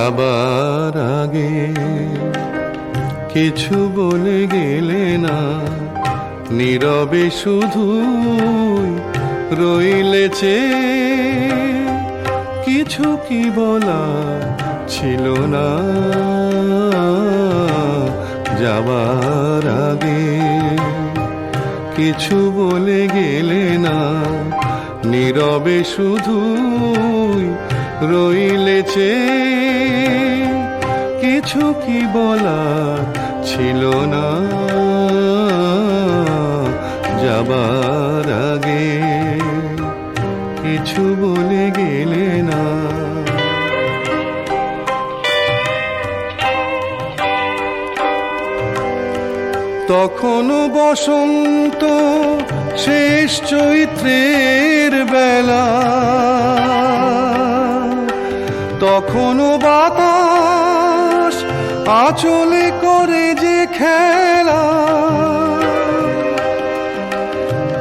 যাবার আগে কিছু বলে গেলে না, নীরবে শুধু রইলেছে। কিছু কি বলা ছিল না, যাবার আগে কিছু বলে গেলে না, নীরবে শুধু রইলেছে। কিছু কি বলা ছিল না, যাবার আগে কিছু বলে গেলে না। তখনও বসন্ত শেষ চৈত্রের বেলা, তখনও বাতাস আঁচলে করে যে খেলা,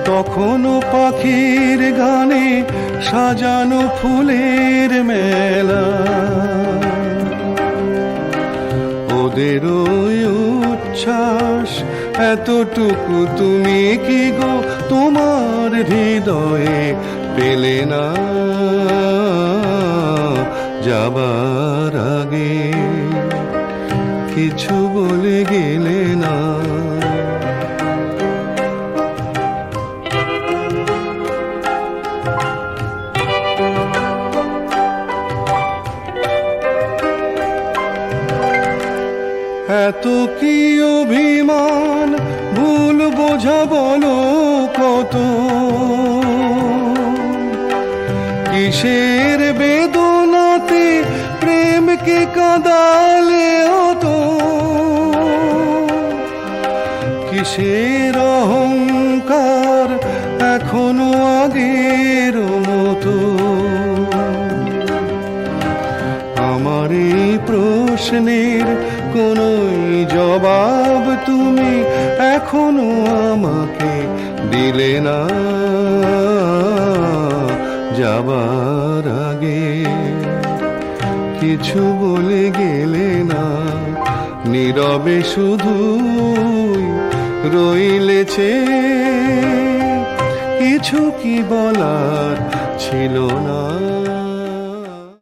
তখনও পাখির গানে সাজানো ফুলের মেলা। ওদের উচ্ছ্বাস এতটুকু তুমি কি গো তোমার হৃদয়ে পেলে না, যাবার আগে কিছু বলে গেলে না। এত কি অভিমান ভুল বোঝা বলো কত, কিসের বেদনাতে প্রেমকে কাঁদালে অতো, কিসের অহংকার এখনো আগের মতো। আমার এই প্রশ্নের কোনোই জবাব তুমি এখনো আমাকে দিলে না, যাবার আগে কিছু বলে গেলে না, নীরবে শুধু রইলেছে। কিছু কি বলার ছিল না।